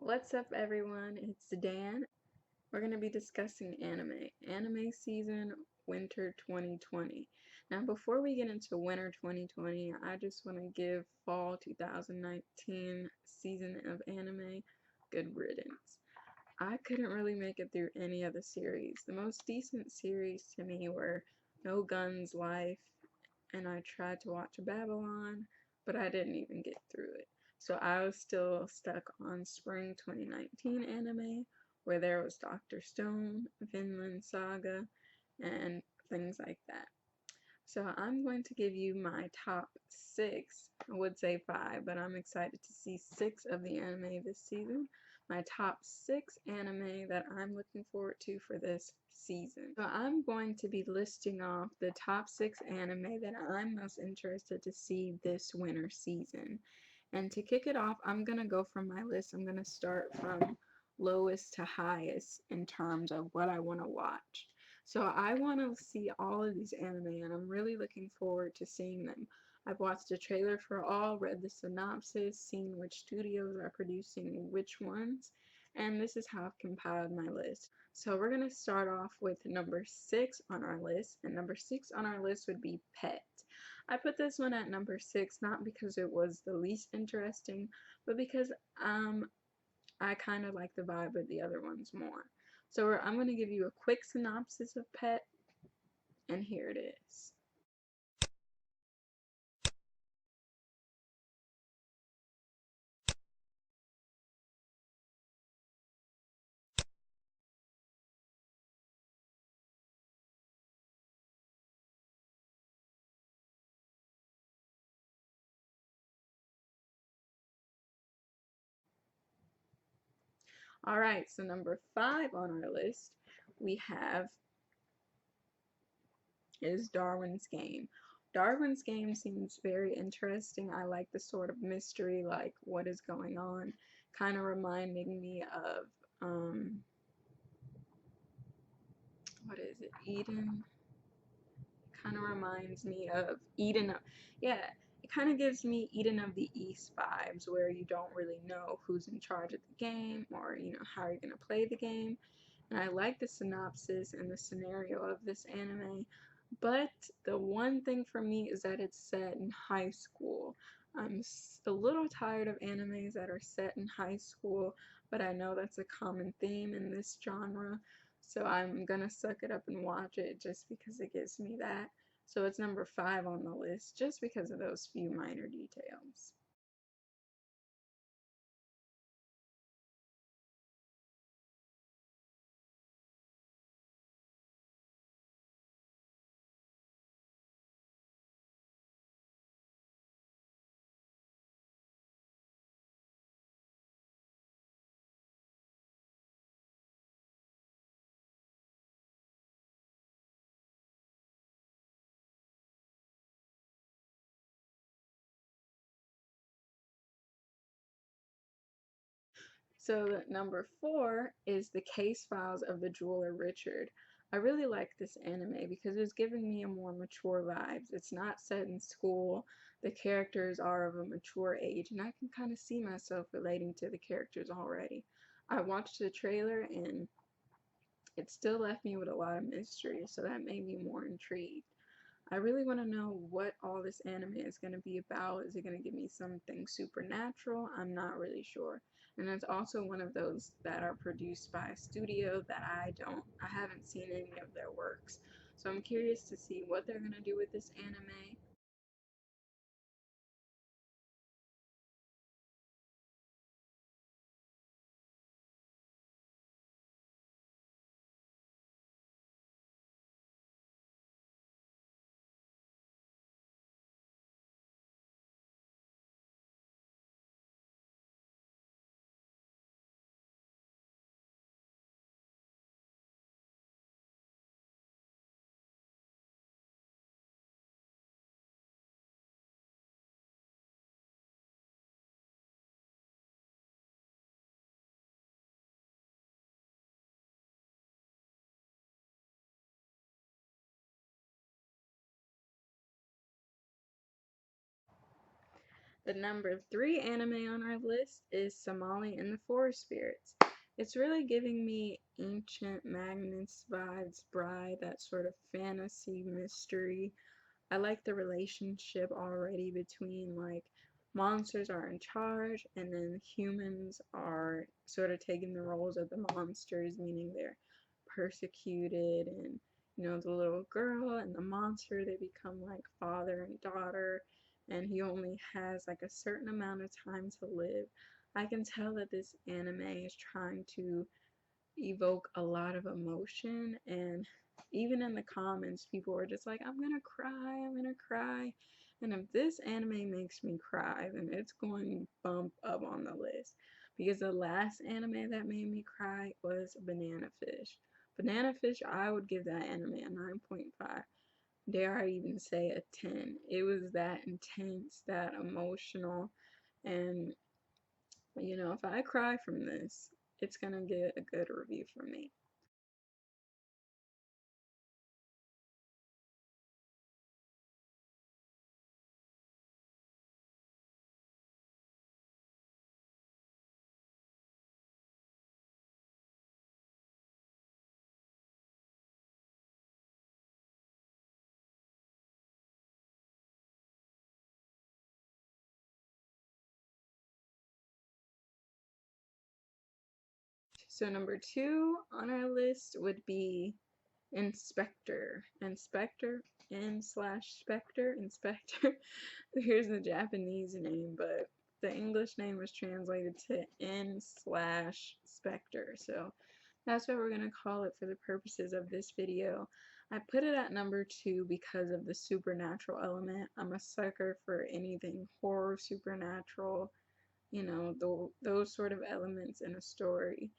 What's up, everyone? It's Dan. We're going to be discussing anime season winter 2020. Now, before we get into winter 2020, I just want to give fall 2019 season of anime good riddance. I couldn't really make it through any of the series. The most decent series to me were No Guns Life, and I tried to watch Babylon, but I didn't even get through it. So I was still stuck on spring 2019 anime, where there was Dr. Stone, Vinland Saga, and things like that. So I'm going to give you my top six. I would say five, but I'm excited to see six of the anime this season. My top six anime that I'm looking forward to for this season. So I'm going to be listing off the top six anime that I'm most interested to see this winter season. And to kick it off, I'm going to go from my list. I'm going to start from lowest to highest in terms of what I want to watch. So I want to see all of these anime, and I'm really looking forward to seeing them. I've watched the trailer for all, read the synopsis, seen which studios are producing which ones, and this is how I've compiled my list. So we're going to start off with number 6 on our list, and number 6 on our list would be Pet. I put this one at number 6 not because it was the least interesting, but because I kind of like the vibe of the other ones more. So I'm going to give you a quick synopsis of Pet, and here it is. Alright, so number 5 on our list we have is Darwin's Game. Darwin's Game seems very interesting. I like the sort of mystery, like what is going on, kind of reminding me of what is it, Eden? Kind of reminds me of Eden. Yeah, it kind of gives me Eden of the East vibes, where you don't really know who's in charge of the game, or how you're gonna play the game. And I like the synopsis and the scenario of this anime, but the one thing for me is that it's set in high school. I'm a little tired of animes that are set in high school, but I know that's a common theme in this genre, so I'm gonna suck it up and watch it just because it gives me that. So it's number 5 on the list just because of those few minor details. So number 4 is The Case Files of the Jeweler Richard. I really like this anime because it's giving me a more mature vibes. It's not set in school. The characters are of a mature age, and I can kind of see myself relating to the characters already. I watched the trailer and it still left me with a lot of mystery, so that made me more intrigued. I really want to know what all this anime is going to be about. Is it going to give me something supernatural? I'm not really sure. And it's also one of those that are produced by a studio that I haven't seen any of their works. So I'm curious to see what they're going to do with this anime. The number 3 anime on our list is Somali and the Forest Spirits. It's really giving me Ancient Magnus vibes, Bride, that sort of fantasy mystery. I like the relationship already between like monsters are in charge and then humans are sort of taking the roles of the monsters, meaning they're persecuted, and the little girl and the monster, they become like father and daughter, and he only has like a certain amount of time to live. I can tell that this anime is trying to evoke a lot of emotion, and even in the comments people were just like, I'm gonna cry. And if this anime makes me cry, then it's going to bump up on the list, because the last anime that made me cry was Banana Fish. Banana Fish, I would give that anime a 9.5, dare I even say a 10. It was that intense, that emotional, and if I cry from this, it's gonna get a good review from me. So number 2 on our list would be Inspector. Inspector, Inspector. Here's the Japanese name, but the English name was translated to N slash Spectre. So that's what we're gonna call it for the purposes of this video. I put it at number 2 because of the supernatural element. I'm a sucker for anything horror, supernatural, those sort of elements in a story.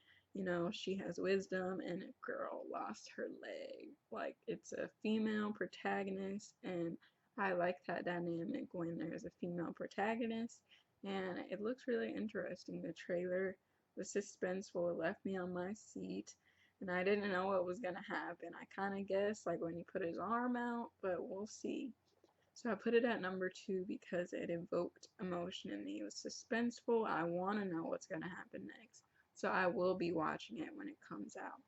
She has wisdom and a girl lost her leg. Like, it's a female protagonist, and I like that dynamic when there's a female protagonist, and it looks really interesting. The trailer was suspenseful, it left me on my seat, and I didn't know what was gonna happen. I kind of guessed, like, when he put his arm out, but we'll see. So I put it at number 2 because it evoked emotion in me. It was suspenseful. I want to know what's going to happen next. So I will be watching it when it comes out.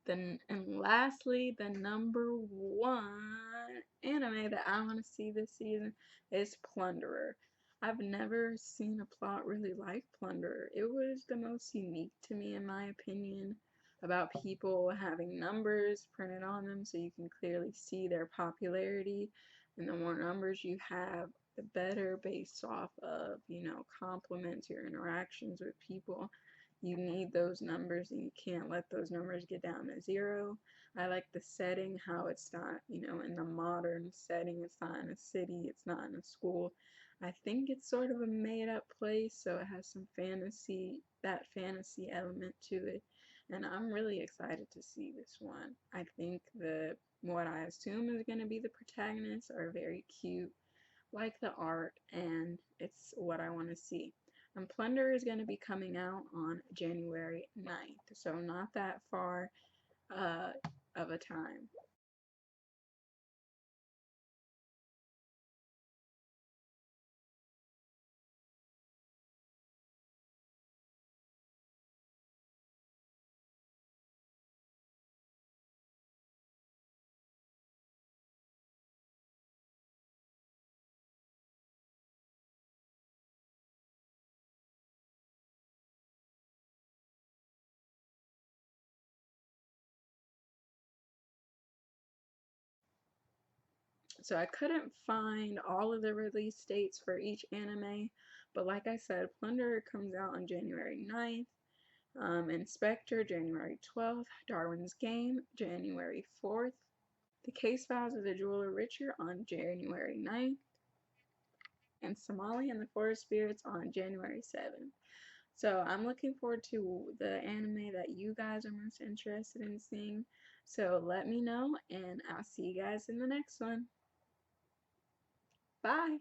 Then, and lastly, the number 1 anime that I want to see this season is Plunderer. I've never seen a plot really like Plunderer. It was the most unique to me, in my opinion, about people having numbers printed on them so you can clearly see their popularity. And the more numbers you have, the better, based off of, compliments, your interactions with people. You need those numbers, and you can't let those numbers get down to 0. I like the setting, how it's not, in the modern setting. It's not in a city, it's not in a school. I think it's sort of a made up place, so it has some fantasy, that fantasy element to it. And I'm really excited to see this one. I think what I assume is going to be the protagonists are very cute, like the art, and it's what I want to see. And Plunder is going to be coming out on January 9th, so not that far uh, of a time. So I couldn't find all of the release dates for each anime, but like I said, Plunder comes out on January 9th, Inspector January 12th, Darwin's Game January 4th, The Case Files of the Jeweler Richard on January 9th, and Somali and the Forest Spirits on January 7th. So I'm looking forward to the anime that you guys are most interested in seeing. So let me know, and I'll see you guys in the next one. Bye!